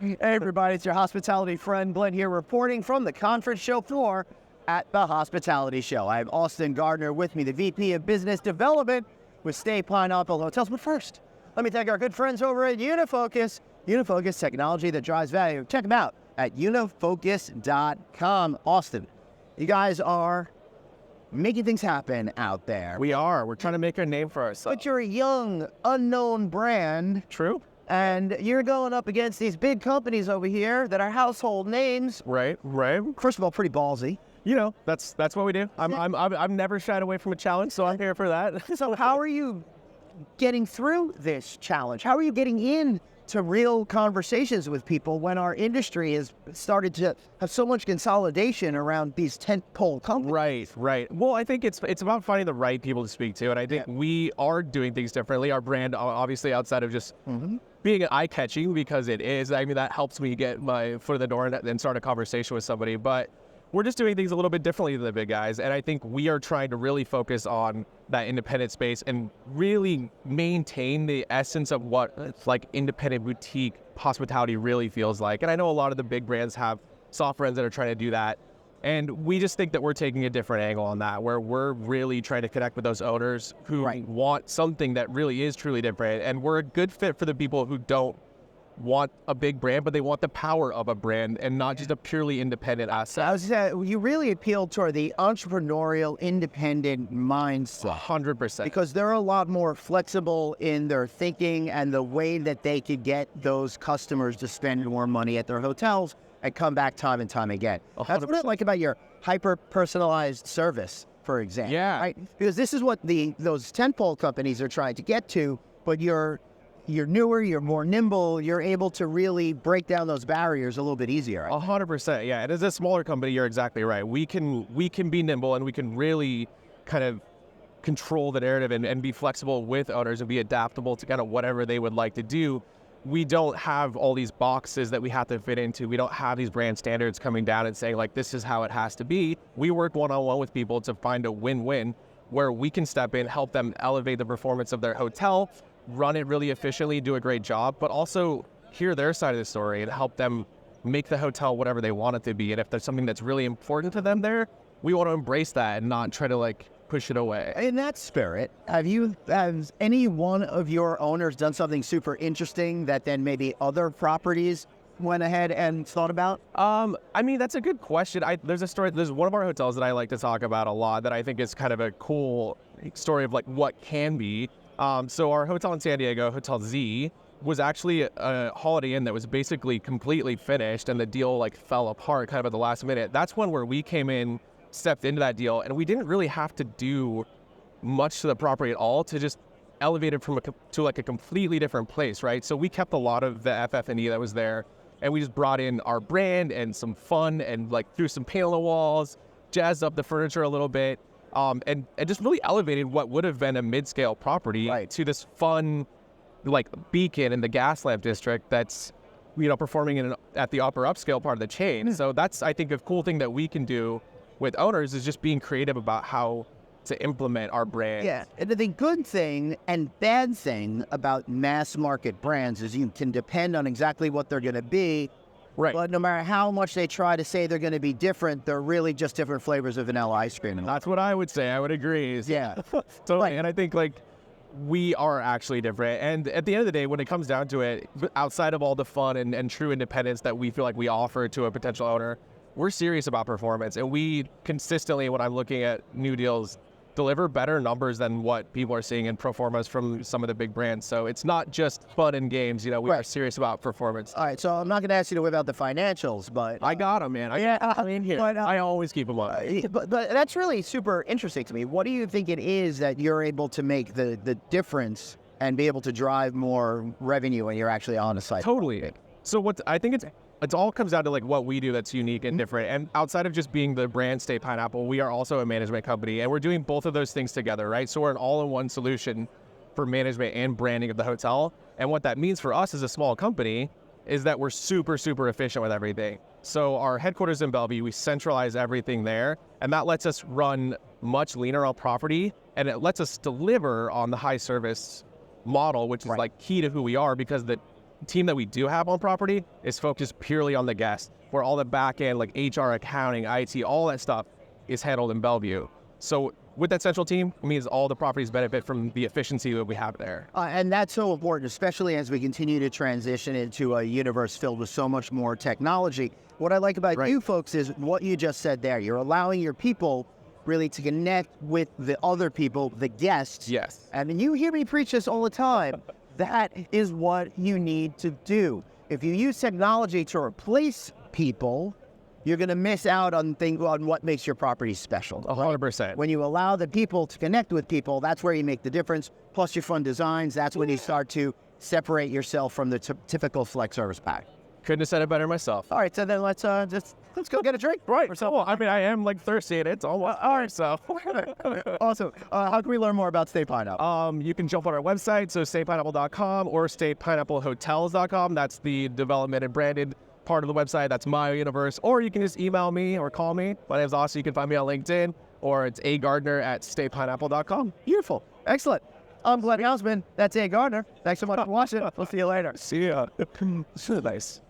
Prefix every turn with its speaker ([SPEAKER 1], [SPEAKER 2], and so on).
[SPEAKER 1] Hey everybody, it's your hospitality friend Glenn here reporting from the conference show floor at the Hospitality Show. I have Austin Gardner with me, the VP of Business Development with Staypineapple Hotels. But first, let me thank our good friends over at Unifocus. Unifocus, technology that drives value. Check them out at unifocus.com. Austin, you guys are making things happen out there.
[SPEAKER 2] We are. We're trying to make a name for ourselves.
[SPEAKER 1] But you're a young, unknown brand.
[SPEAKER 2] True.
[SPEAKER 1] And you're going up against these big companies over here that are household names.
[SPEAKER 2] Right.
[SPEAKER 1] First of all, pretty ballsy.
[SPEAKER 2] You know, that's what we do. I'm never shied away from a challenge, so I'm here for that.
[SPEAKER 1] So how are you getting through this challenge? How are you getting into real conversations with people when our industry has started to have so much consolidation around these tentpole companies?
[SPEAKER 2] Right. Well, I think it's about finding the right people to speak to, and I think we are doing things differently. Our brand, obviously, outside of just being eye-catching, because it is. I mean, that helps me get my foot in the door and start a conversation with somebody. But we're just doing things a little bit differently than the big guys. And I think we are trying to really focus on that independent space and really maintain the essence of what like independent boutique hospitality really feels like. And I know a lot of the big brands have soft brands that are trying to do that. And we just think that we're taking a different angle on that, where we're really trying to connect with those owners who want something that really is truly different. And we're a good fit for the people who don't want a big brand, but they want the power of a brand and not just a purely independent asset.
[SPEAKER 1] I was saying, you really appeal toward the entrepreneurial, independent mindset.
[SPEAKER 2] 100%.
[SPEAKER 1] Because they're a lot more flexible in their thinking and the way that they could get those customers to spend more money at their hotels and come back time and time again.
[SPEAKER 2] 100%.
[SPEAKER 1] That's what I like about your hyper-personalized service, for example.
[SPEAKER 2] Yeah.
[SPEAKER 1] Right? Because this is what those tentpole companies are trying to get to, but you're newer, you're more nimble, you're able to really break down those barriers a little bit easier. Right?
[SPEAKER 2] 100%. Yeah. And as a smaller company, you're exactly right. We can be nimble, and we can really kind of control the narrative and be flexible with owners and be adaptable to kind of whatever they would like to do. We don't have all these boxes that we have to fit into. We don't have these brand standards coming down and saying, like, this is how it has to be. We work one-on-one with people to find a win-win where we can step in, help them elevate the performance of their hotel, run it really efficiently, do a great job, but also hear their side of the story and help them make the hotel whatever they want it to be. And if there's something that's really important to them there, we want to embrace that and not try to like push it away.
[SPEAKER 1] In that spirit, has any one of your owners done something super interesting that then maybe other properties went ahead and thought about?
[SPEAKER 2] I mean, that's a good question. There's one of our hotels that I like to talk about a lot that I think is kind of a cool story of like what can be. So our hotel in San Diego, Hotel Z, was actually a Holiday Inn that was basically completely finished, and the deal like fell apart kind of at the last minute. That's one where we came in, stepped into that deal, and we didn't really have to do much to the property at all to just elevate it to like a completely different place, right? So we kept a lot of the FF&E that was there, and we just brought in our brand and some fun and like threw some paint on the walls, jazzed up the furniture a little bit, and just really elevated what would have been a mid-scale property to this fun like beacon in the Gaslamp district that's, you know, performing at the upper upscale part of the chain. So that's, I think, a cool thing that we can do with owners is just being creative about how to implement our brand.
[SPEAKER 1] Yeah, and the good thing and bad thing about mass market brands is you can depend on exactly what they're going to be.
[SPEAKER 2] Right.
[SPEAKER 1] But no matter how much they try to say they're going to be different, they're really just different flavors of vanilla ice cream.
[SPEAKER 2] That's what I would say. I would agree.
[SPEAKER 1] Yeah.
[SPEAKER 2] Totally. And I think like we are actually different. And at the end of the day, when it comes down to it, outside of all the fun and true independence that we feel like we offer to a potential owner, we're serious about performance. And we consistently, when I'm looking at new deals, deliver better numbers than what people are seeing in pro formas from some of the big brands. So it's not just fun and games, you know, we are serious about performance.
[SPEAKER 1] All right, so I'm not going to ask you to whip out the financials, but...
[SPEAKER 2] I got them, man. I'm in here. But, I always keep them up.
[SPEAKER 1] But that's really super interesting to me. What do you think it is that you're able to make the difference and be able to drive more revenue when you're actually on a site?
[SPEAKER 2] Totally. So I think it all comes down to like what we do that's unique and different. And outside of just being the brand Staypineapple, we are also a management company, and we're doing both of those things together, right? So we're an all-in-one solution for management and branding of the hotel. And what that means for us as a small company is that we're super, super efficient with everything. So our headquarters in Bellevue, we centralize everything there, and that lets us run much leaner on property, and it lets us deliver on the high service model, which is like key to who we are, because team that we do have on property is focused purely on the guest, where all the back end, like HR, accounting, IT, all that stuff is handled in Bellevue. So with that central team, it means all the properties benefit from the efficiency that we have there.
[SPEAKER 1] And that's so important, especially as we continue to transition into a universe filled with so much more technology. What I like about you folks is what you just said there. You're allowing your people really to connect with the other people, the guests.
[SPEAKER 2] Yes.
[SPEAKER 1] And you hear me preach this all the time. That is what you need to do. If you use technology to replace people, you're going to miss out on what makes your property special.
[SPEAKER 2] 100%.
[SPEAKER 1] When you allow the people to connect with people, that's where you make the difference. Plus your fun designs, that's when you start to separate yourself from the typical flex service pack.
[SPEAKER 2] Couldn't have said it better myself.
[SPEAKER 1] All right, so then let's go get a drink.
[SPEAKER 2] Right. Well, I mean, I am like thirsty, and it's almost
[SPEAKER 1] all right.
[SPEAKER 2] so.
[SPEAKER 1] Awesome. How can we learn more about Staypineapple?
[SPEAKER 2] You can jump on our website, so staypineapple.com or staypineapplehotels.com. That's the development and branded part of the website. That's my universe. Or you can just email me or call me. My name's Austin. You can find me on LinkedIn, or it's agardner@staypineapple.com.
[SPEAKER 1] Beautiful. Excellent. I'm Glenn Hausman. That's A. Gardner. Thanks so much for watching. We'll see you later.
[SPEAKER 2] See ya. Nice.